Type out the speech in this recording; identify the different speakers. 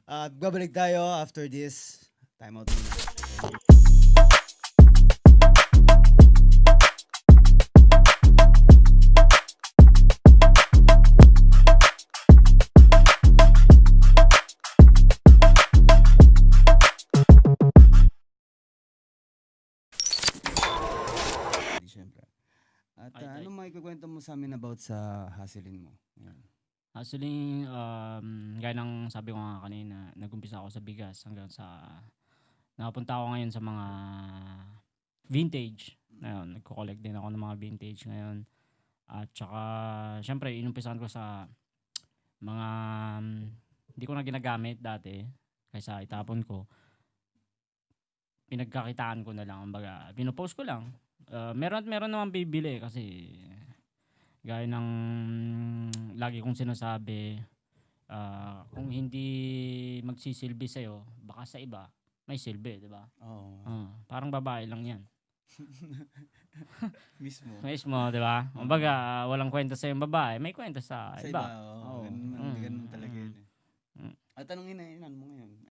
Speaker 1: Babalik tayo after this. Time out muna. Siyempre. At ano may kukwento mo sa amin about sa hustling mo? Yan.
Speaker 2: Actually, gaya ng sabi ko nga kanina, nag-umpisa ako sa bigas hanggang sa nakapunta ako ngayon sa mga vintage. Ngayon, nagko-collect din ako ng mga vintage ngayon. At saka, syempre, inumpisahan ko sa mga hindi ko na ginagamit dati kaysa itapon ko. Pinagkakitaan ko na lang. Kumbaga, pinopost ko lang. Meron naman bibili kasi gaya ng lagi kong sinasabi, kung hindi magsisilbi sa'yo, baka sa iba, may silbi, di ba?
Speaker 1: Oo.
Speaker 2: Parang babae lang yan.
Speaker 1: Mismo,
Speaker 2: di ba? Kumbaga, walang kwenta sa yung babae, may kwenta sa iba.
Speaker 1: Oo. Ganun talaga yun. At anong inainan mo ngayon?